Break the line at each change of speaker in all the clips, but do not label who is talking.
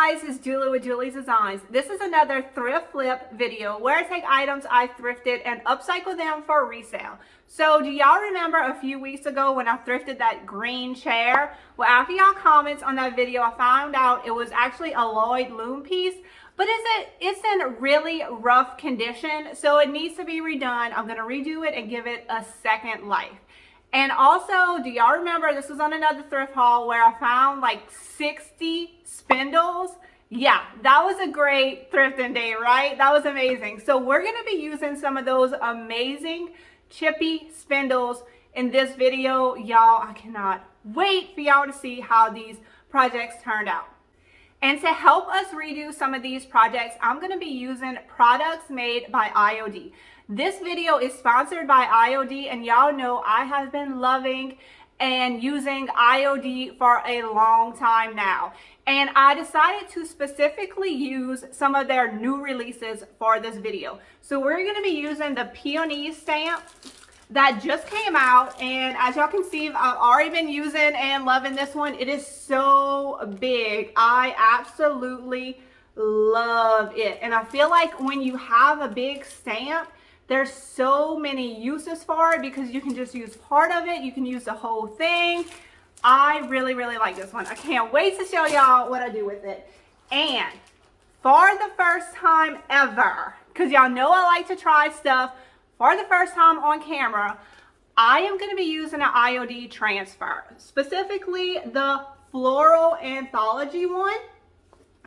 guys, it's Julie with Julie's Designs. This is another thrift flip video where I take items I thrifted and upcycle them for resale. So do y'all remember a few weeks ago when I thrifted that green chair? Well, after y'all comments on that video, I found out it was actually a Lloyd loom piece, but it's in really rough condition, so it needs to be redone. I'm gonna redo it and give it a second life. And also, do y'all remember this was on another thrift haul where I found like 60 spindles? Yeah, that was a great thrifting day, right? That was amazing. So we're gonna be using some of those amazing chippy spindles in this video. Y'all, I cannot wait for y'all to see how these projects turned out. And to help us redo some of these projects, I'm gonna be using products made by IOD. This video is sponsored by IOD, and y'all know I have been loving and using IOD for a long time now. And I decided to specifically use some of their new releases for this video. So we're gonna be using the Peonies Stamp that just came out, and as y'all can see, I've already been using and loving this one. It is so big. I absolutely love it. And I feel like when you have a big stamp, there's so many uses for it because you can just use part of it. You can use the whole thing. I really, really like this one. I can't wait to show y'all what I do with it. And for the first time ever, because y'all know I like to try stuff, for the first time on camera, I am going to be using an IOD transfer, specifically the Floral Anthology one.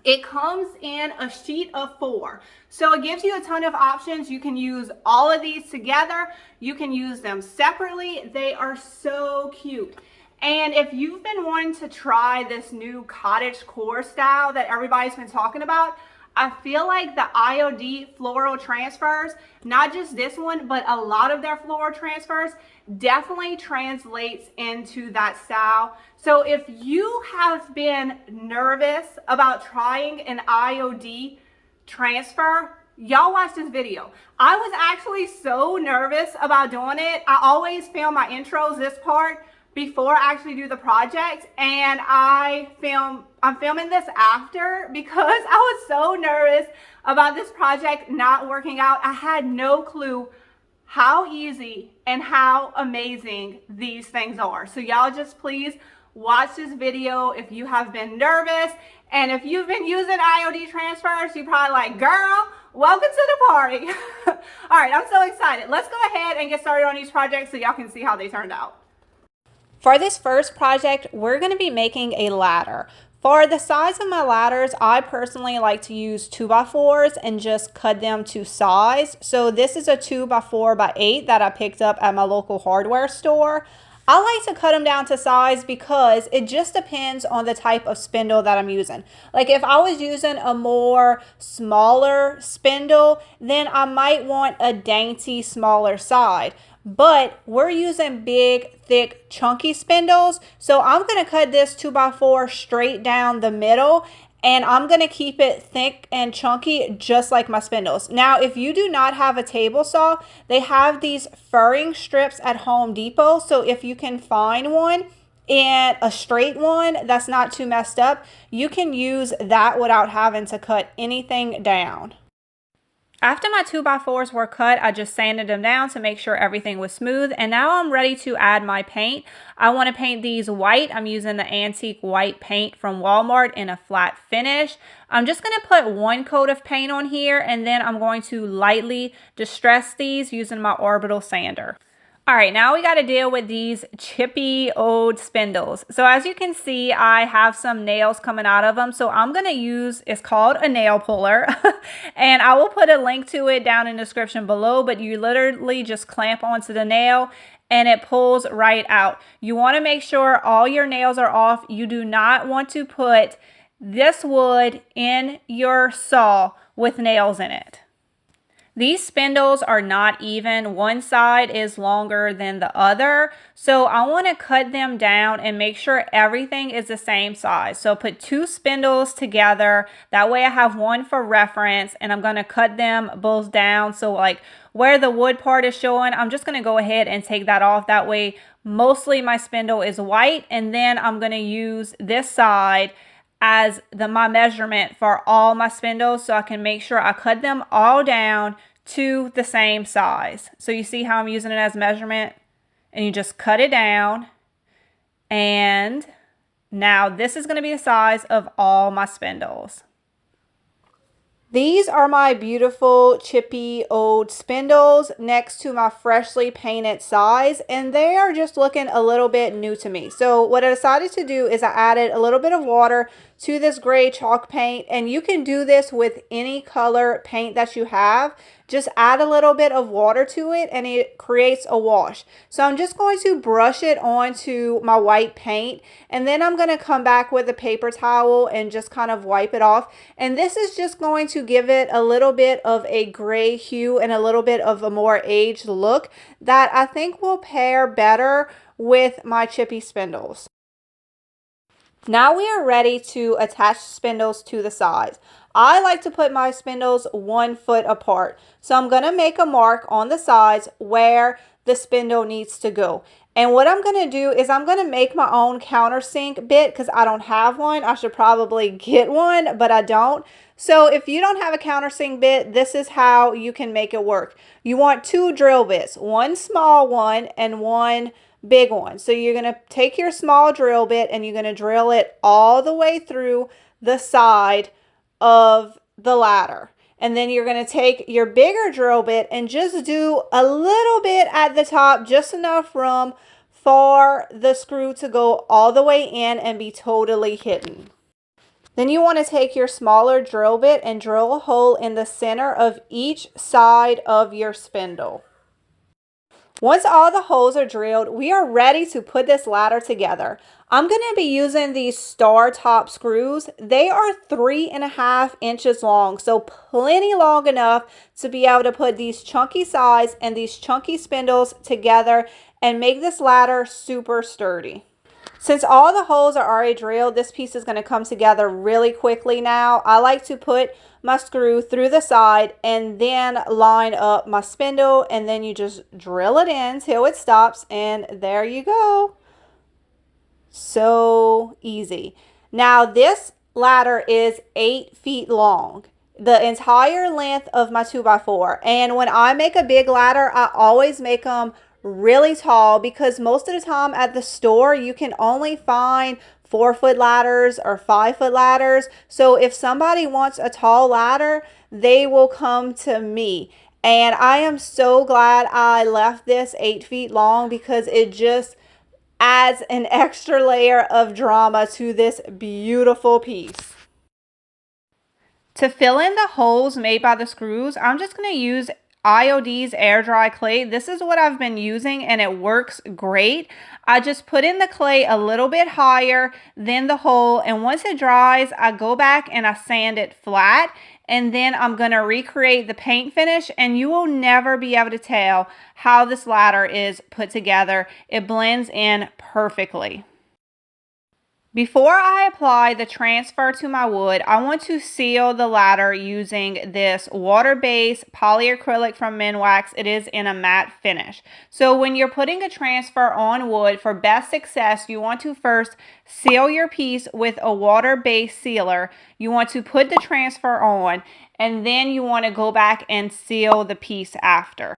It comes in a sheet of 4. So it gives you a ton of options. You can use all of these together. You can use them separately. They are so cute. And if you've been wanting to try this new Cottagecore style that everybody's been talking about, I feel like the IOD floral transfers, not just this one, but a lot of their floral transfers definitely translates into that style. So if you have been nervous about trying an IOD transfer, y'all watch this video. I was actually so nervous about doing it. I always film my intros, this part, before I actually do the project, and I'm filming this after because I was so nervous about this project not working out. I had no clue how easy and how amazing these things are. So y'all just please watch this video if you have been nervous, and if you've been using IOD transfers, you're probably like, girl, welcome to the party. All right, I'm so excited. Let's go ahead and get started on these projects so y'all can see how they turned out. For this first project, we're going to be making a ladder. For the size of my ladders, I personally like to use 2x4s and just cut them to size. So this is a 2x4x8 that I picked up at my local hardware store. I like to cut them down to size because it just depends on the type of spindle that I'm using. Like if I was using a more smaller spindle, then I might want a dainty smaller side. But we're using big, thick, chunky spindles. So I'm going to cut this 2x4 straight down the middle, and I'm going to keep it thick and chunky just like my spindles. Now, if you do not have a table saw, they have these furring strips at Home Depot. So if you can find one and a straight one that's not too messed up, you can use that without having to cut anything down. After my 2x4s were cut, I just sanded them down to make sure everything was smooth. And now I'm ready to add my paint. I want to paint these white. I'm using the antique white paint from Walmart in a flat finish. I'm just going to put one coat of paint on here, and then I'm going to lightly distress these using my orbital sander. All right, now we got to deal with these chippy old spindles. So as you can see, I have some nails coming out of them. So I'm going to use, it's called a nail puller. And I will put a link to it down in the description below. But you literally just clamp onto the nail and it pulls right out. You want to make sure all your nails are off. You do not want to put this wood in your saw with nails in it. These spindles are not even. One side is longer than the other. So I want to cut them down and make sure everything is the same size. So put 2 spindles together. That way I have one for reference, and I'm going to cut them both down. So like where the wood part is showing, I'm just going to go ahead and take that off. That way mostly my spindle is white, and then I'm going to use this side as my measurement for all my spindles, so I can make sure I cut them all down to the same size. So you see how I'm using it as measurement, and you just cut it down. And now this is going to be the size of all my spindles. These are my beautiful chippy old spindles next to my freshly painted sides, and they are just looking a little bit new to me. So what I decided to do is I added a little bit of water to this gray chalk paint, and you can do this with any color paint that you have. Just add a little bit of water to it and it creates a wash. So I'm just going to brush it onto my white paint, and then I'm going to come back with a paper towel and just kind of wipe it off. And this is just going to give it a little bit of a gray hue and a little bit of a more aged look that I think will pair better with my chippy spindles. Now we are ready to attach spindles to the sides. I like to put my spindles 1 foot apart. So I'm going to make a mark on the sides where the spindle needs to go. And what I'm going to do is I'm going to make my own countersink bit because I don't have one. I should probably get one, but I don't. So if you don't have a countersink bit, this is how you can make it work. You want 2 drill bits, one small one and one big one. So you're going to take your small drill bit and you're going to drill it all the way through the side of the ladder. And then you're going to take your bigger drill bit and just do a little bit at the top, just enough room for the screw to go all the way in and be totally hidden. Then you want to take your smaller drill bit and drill a hole in the center of each side of your spindle. Once all the holes are drilled, we are ready to put this ladder together. I'm going to be using these star top screws. They are 3.5 inches long, so plenty long enough to be able to put these chunky sides and these chunky spindles together and make this ladder super sturdy. Since all the holes are already drilled, this piece is going to come together really quickly now. I like to put my screw through the side and then line up my spindle, and then you just drill it in till it stops, and there you go. So easy. Now this ladder is 8 feet long, the entire length of my 2x4. And when I make a big ladder, I always make them really tall because most of the time at the store you can only find 4-foot ladders or 5-foot ladders. So if somebody wants a tall ladder, they will come to me. And I am so glad I left this 8 feet long because it just adds an extra layer of drama to this beautiful piece. To fill in the holes made by the screws, I'm just going to use IOD's air dry clay. This is what I've been using and it works great. I just put in the clay a little bit higher than the hole, and once it dries, I go back and I sand it flat, and then I'm going to recreate the paint finish, and you will never be able to tell how this ladder is put together. It blends in perfectly. Before I apply the transfer to my wood, I want to seal the ladder using this water-based polyacrylic from Minwax. It is in a matte finish. So when you're putting a transfer on wood, for best success, you want to first seal your piece with a water-based sealer. You want to put the transfer on, and then you want to go back and seal the piece after.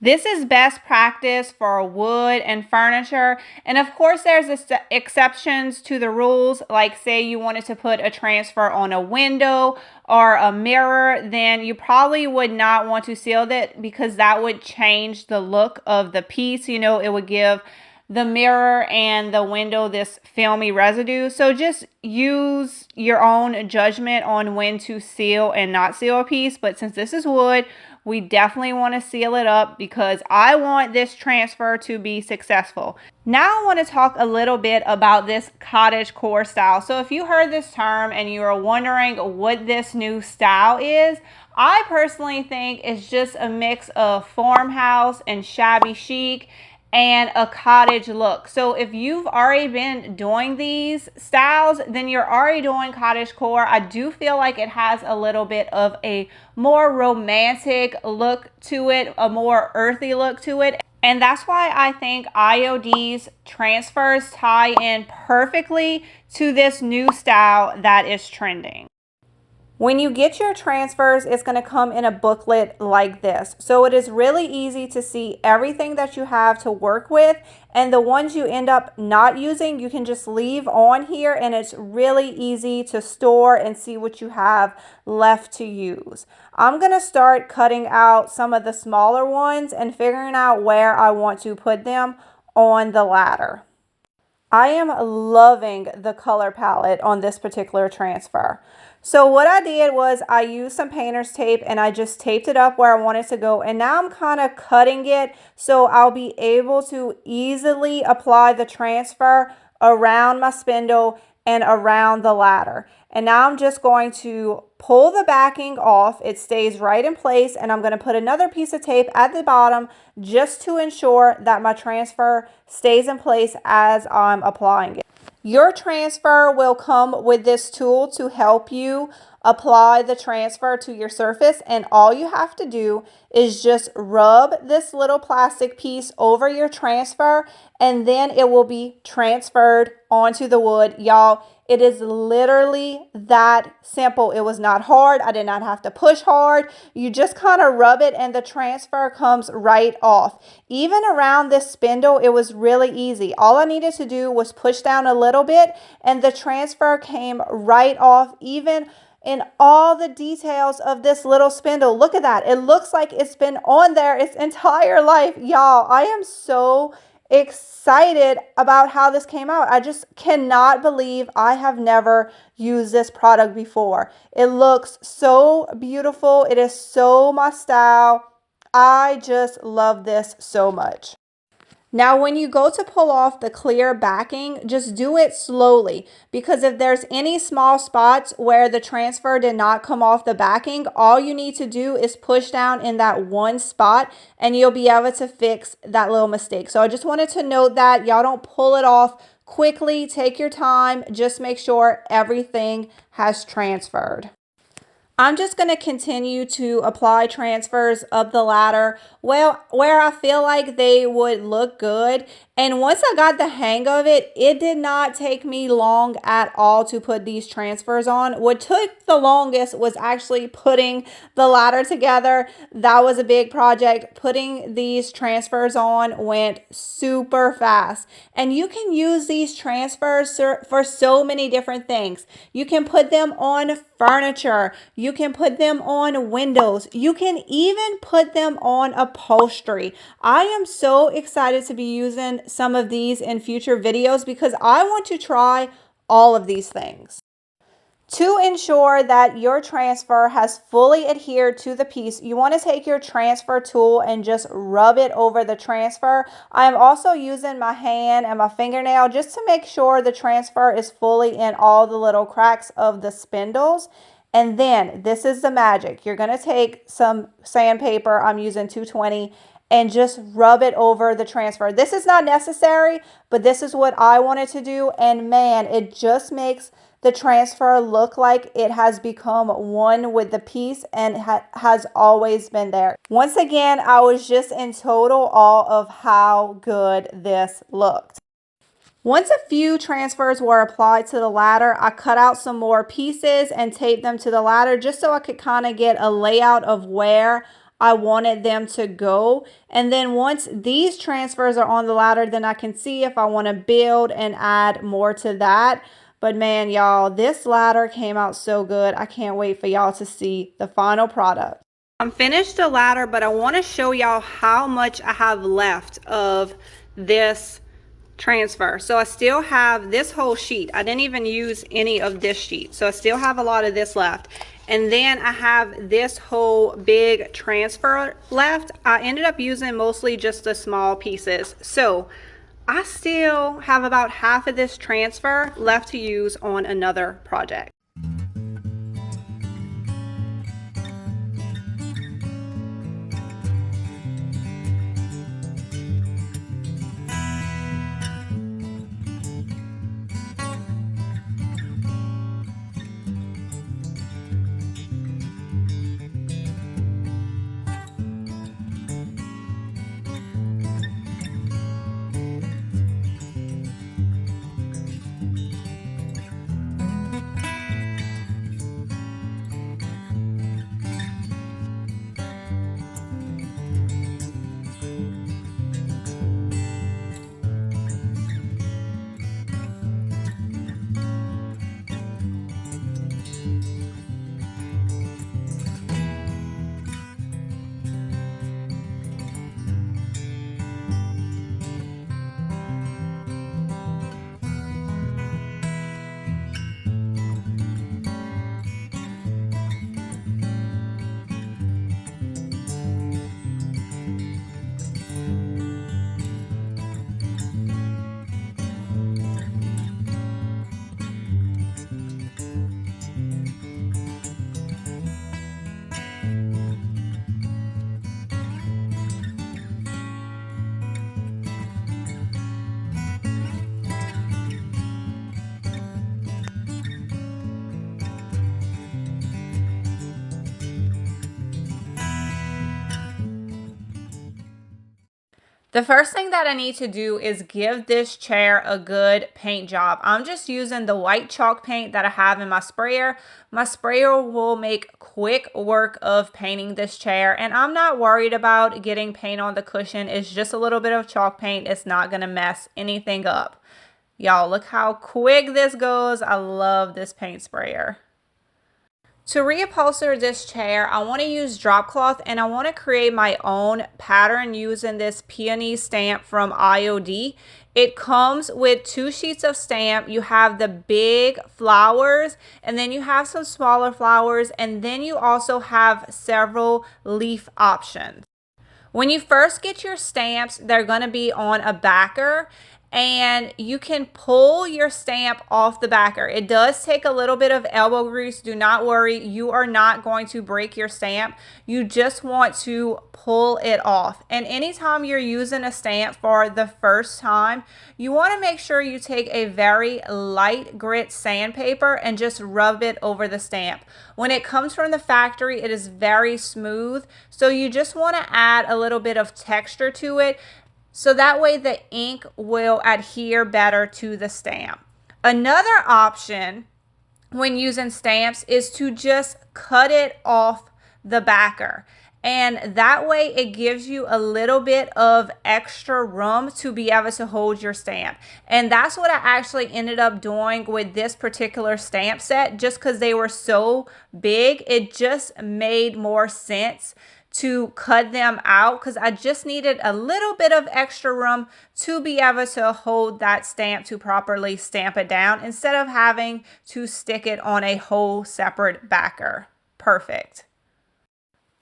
This is best practice for wood and furniture, and of course there's exceptions to the rules, like say you wanted to put a transfer on a window or a mirror, then you probably would not want to seal that because that would change the look of the piece. You know, it would give the mirror and the window this filmy residue. So just use your own judgment on when to seal and not seal a piece, but since this is wood, we definitely want to seal it up because I want this transfer to be successful. Now I want to talk a little bit about this cottagecore style. So if you heard this term and you are wondering what this new style is, I personally think it's just a mix of farmhouse and shabby chic. and a cottage look. So if you've already been doing these styles, then you're already doing cottagecore. I do feel like it has a little bit of a more romantic look to it, a more earthy look to it. And that's why I think IOD's transfers tie in perfectly to this new style that is trending. When you get your transfers, it's going to come in a booklet like this. So it is really easy to see everything that you have to work with, and the ones you end up not using, you can just leave on here, and it's really easy to store and see what you have left to use. I'm going to start cutting out some of the smaller ones and figuring out where I want to put them on the ladder. I am loving the color palette on this particular transfer. So what I did was I used some painter's tape and I just taped it up where I want it to go. And now I'm kind of cutting it so I'll be able to easily apply the transfer around my spindle and around the ladder. And now I'm just going to pull the backing off. It stays right in place, and I'm going to put another piece of tape at the bottom just to ensure that my transfer stays in place as I'm applying it. Your transfer will come with this tool to help you apply the transfer to your surface, and all you have to do is just rub this little plastic piece over your transfer, and then it will be transferred onto the wood. Y'all, it is literally that simple. It was not hard. I did not have to push hard. You just kind of rub it and the transfer comes right off. Even around this spindle, it was really easy. All I needed to do was push down a little bit and the transfer came right off, even in all the details of this little spindle. Look at that. It looks like it's been on there its entire life. Y'all, I am so excited about how this came out. I just cannot believe I have never used this product before. It looks so beautiful. It is so my style. I just love this so much. Now, when you go to pull off the clear backing, just do it slowly, because if there's any small spots where the transfer did not come off the backing, all you need to do is push down in that one spot and you'll be able to fix that little mistake. So I just wanted to note that y'all don't pull it off quickly. Take your time. Just make sure everything has transferred. I'm just going to continue to apply transfers up the ladder where I feel like they would look good. And once I got the hang of it, it did not take me long at all to put these transfers on. What took the longest was actually putting the ladder together. That was a big project. Putting these transfers on went super fast. And you can use these transfers for so many different things. You can put them on furniture. You can put them on windows. You can even put them on upholstery. I am so excited to be using some of these in future videos because I want to try all of these things. To ensure that your transfer has fully adhered to the piece, you want to take your transfer tool and just rub it over the transfer. I am also using my hand and my fingernail just to make sure the transfer is fully in all the little cracks of the spindles. And then this is the magic. You're going to take some sandpaper, I'm using 220, and just rub it over the transfer. This is not necessary, but this is what I wanted to do. And man, it just makes the transfer look like it has become one with the piece and has always been there. Once again, I was just in total awe of how good this looked. Once a few transfers were applied to the ladder, I cut out some more pieces and taped them to the ladder just so I could kind of get a layout of where I wanted them to go. And then once these transfers are on the ladder, then I can see if I want to build and add more to that. But man, y'all, this ladder came out so good. I can't wait for y'all to see the final product. I'm finished the ladder, but I want to show y'all how much I have left of this transfer. So I still have this whole sheet. I didn't even use any of this sheet. So I still have a lot of this left. And then I have this whole big transfer left. I ended up using mostly just the small pieces. So I still have about half of this transfer left to use on another project. The first thing that I need to do is give this chair a good paint job. I'm just using the white chalk paint that I have in my sprayer. My sprayer will make quick work of painting this chair, and I'm not worried about getting paint on the cushion. It's just a little bit of chalk paint. It's not gonna mess anything up. Y'all, look how quick this goes. I love this paint sprayer. To reupholster this chair, I want to use drop cloth, and I want to create my own pattern using this Peonies Stamp from IOD. It comes with 2 sheets of stamp. You have the big flowers, and then you have some smaller flowers, and then you also have several leaf options. When you first get your stamps, they're going to be on a backer, and you can pull your stamp off the backer. It does take a little bit of elbow grease. Do not worry, you are not going to break your stamp. You just want to pull it off. And anytime you're using a stamp for the first time, you want to make sure you take a very light grit sandpaper and just rub it over the stamp. When it comes from the factory, it is very smooth, so you just want to add a little bit of texture to it, so that way the ink will adhere better to the stamp. Another option when using stamps is to just cut it off the backer. And that way it gives you a little bit of extra room to be able to hold your stamp. And that's what I actually ended up doing with this particular stamp set. Just because they were so big, it just made more sense to cut them out, because I just needed a little bit of extra room to be able to hold that stamp to properly stamp it down instead of having to stick it on a whole separate backer. Perfect.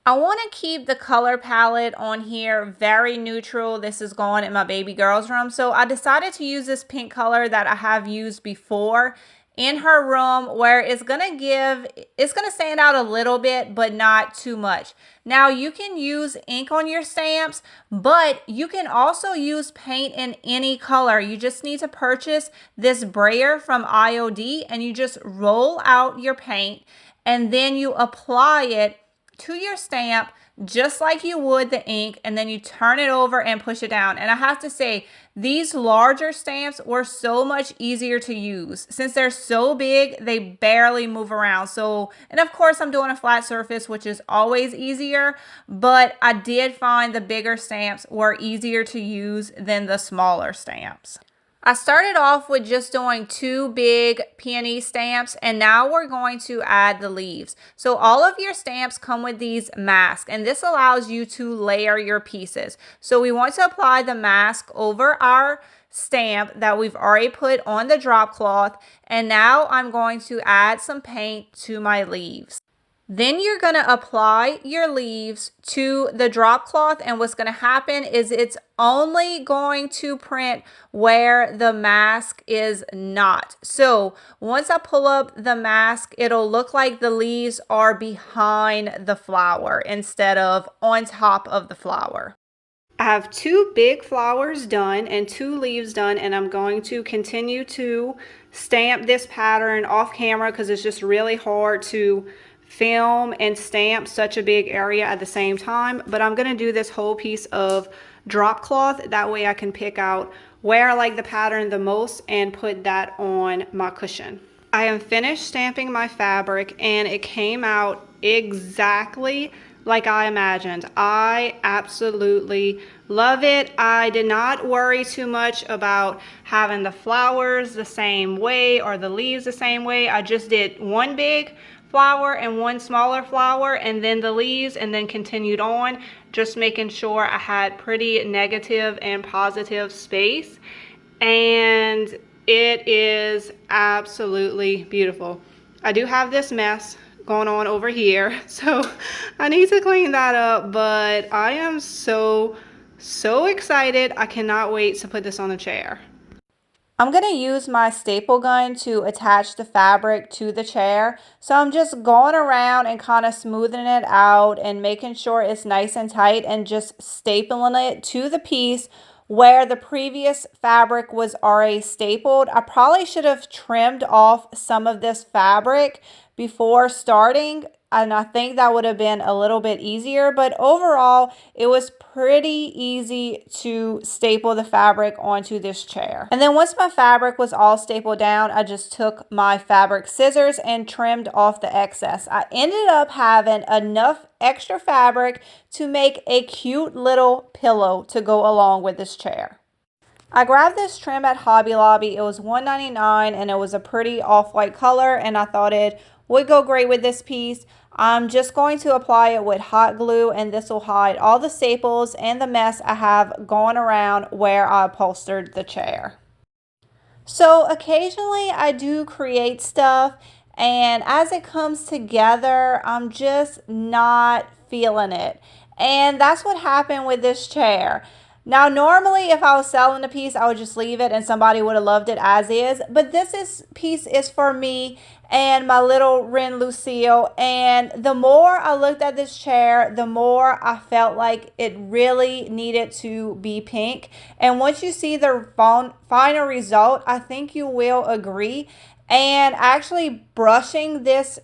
I want to keep the color palette on here very neutral. This is going in my baby girl's room, so I decided to use this pink color that I have used before in her room, where it's gonna stand out a little bit, but not too much. Now you can use ink on your stamps, but you can also use paint in any color. You just need to purchase this brayer from IOD, and you just roll out your paint, and then you apply it to your stamp just like you would the ink, and then you turn it over and push it down. And I have to say, these larger stamps were so much easier to use. Since they're so big, they barely move around. So, and of course I'm doing a flat surface, which is always easier, but I did find the bigger stamps were easier to use than the smaller stamps. I started off with just doing 2 big peony stamps, and now we're going to add the leaves. So all of your stamps come with these masks, and this allows you to layer your pieces. So we want to apply the mask over our stamp that we've already put on the drop cloth, and now I'm going to add some paint to my leaves. Then you're going to apply your leaves to the drop cloth, and what's going to happen is it's only going to print where the mask is not. So once I pull up the mask, it'll look like the leaves are behind the flower instead of on top of the flower. I have 2 big flowers done and 2 leaves done, and I'm going to continue to stamp this pattern off camera because it's just really hard to film and stamp such a big area at the same time. But I'm going to do this whole piece of drop cloth. That way I can pick out where I like the pattern the most and put that on my cushion. I am finished stamping my fabric, and it came out exactly like I imagined. I absolutely love it. I did not worry too much about having the flowers the same way or the leaves the same way. I just did 1 big flower and 1 smaller flower, and then the leaves, and then continued on, just making sure I had pretty negative and positive space. And it is absolutely beautiful. I do have this mess going on over here, so I need to clean that up, but I am so excited. I cannot wait to put this on the chair. I'm going to use my staple gun to attach the fabric to the chair. So I'm just going around and kind of smoothing it out and making sure it's nice and tight, and just stapling it to the piece where the previous fabric was already stapled. I probably should have trimmed off some of this fabric before starting and I think that would have been a little bit easier, but overall it was pretty easy to staple the fabric onto this chair. And then once my fabric was all stapled down, I just took my fabric scissors and trimmed off the excess. I ended up having enough extra fabric to make a cute little pillow to go along with this chair. I grabbed this trim at Hobby Lobby. It was $1.99 and it was a pretty off-white color, and I thought it would go great with this piece. I'm just going to apply it with hot glue, and this will hide all the staples and the mess I have going around where I upholstered the chair. So occasionally I do create stuff, and as it comes together, I'm just not feeling it. And that's what happened with this chair. Now, normally if I was selling a piece, I would just leave it and somebody would have loved it as is. But this piece is for me and my little Ren Lucille. And the more I looked at this chair, the more I felt like it really needed to be pink. And once you see the final result, I think you will agree. And actually brushing this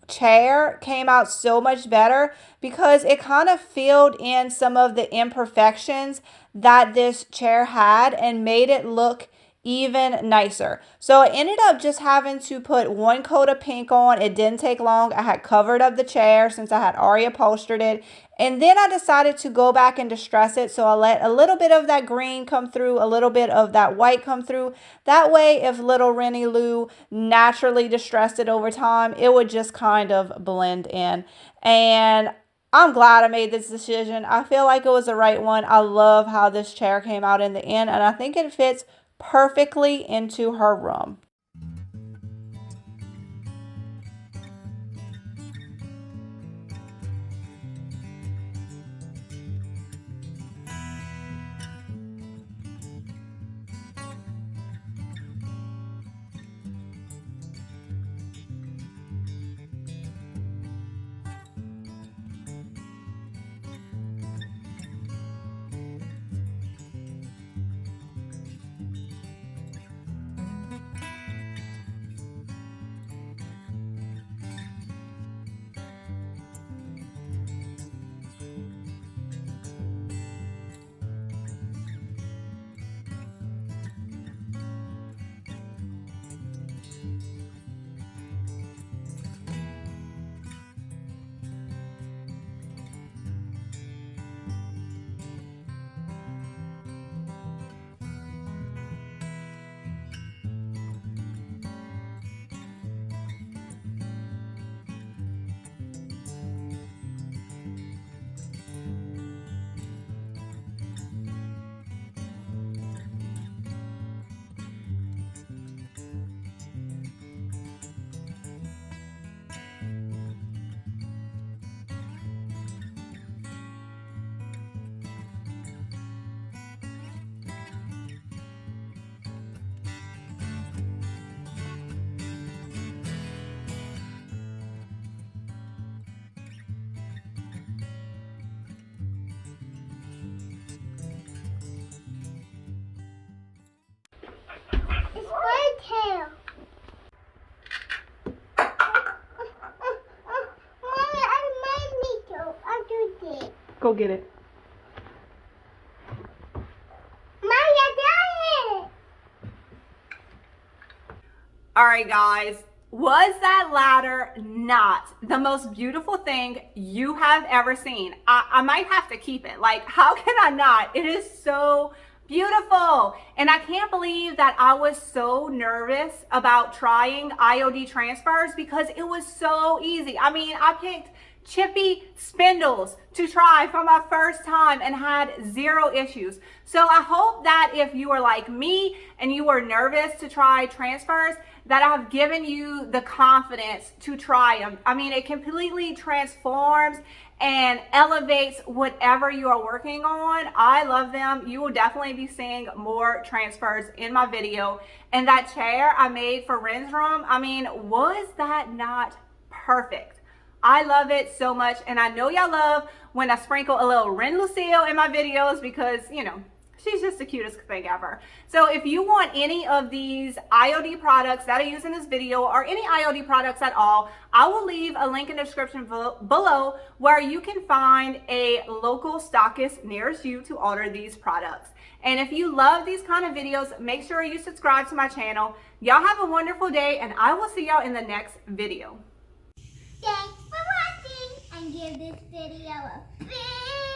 chair came out so much better because it kind of filled in some of the imperfections that this chair had and made it look even nicer. So I ended up just having to put one coat of pink on. It didn't take long. I had covered up the chair since I had already upholstered it. And then I decided to go back and distress it. So I let a little bit of that green come through, a little bit of that white come through. That way, if little Rennie Lou naturally distressed it over time, it would just kind of blend in. And I'm glad I made this decision. I feel like it was the right one. I love how this chair came out in the end, and I think it fits perfectly into her room. Go get it. All right, guys. Was that ladder not the most beautiful thing you have ever seen? I might have to keep it. Like, how can I not? It is so beautiful. And I can't believe that I was so nervous about trying IOD transfers because it was so easy. I mean, I picked chippy spindles to try for my first time and had zero issues. So I hope that if you are like me and you were nervous to try transfers, that I've given you the confidence to try them. I mean, it completely transforms and elevates whatever you are working on. I love them. You will definitely be seeing more transfers in my video. And that chair I made for Ren's room, I mean, was that not perfect? I love it so much, and I know y'all love when I sprinkle a little Ren Lucille in my videos because, you know, She's just the cutest thing ever. So if you want any of these IOD products that I use in this video, or any IOD products at all, I will leave a link in the description below where you can find a local stockist nearest you to order these products. And if you love these kind of videos, make sure you subscribe to my channel. Y'all have a wonderful day, and I will see y'all in the next video.
Thanks for watching, and give this video a big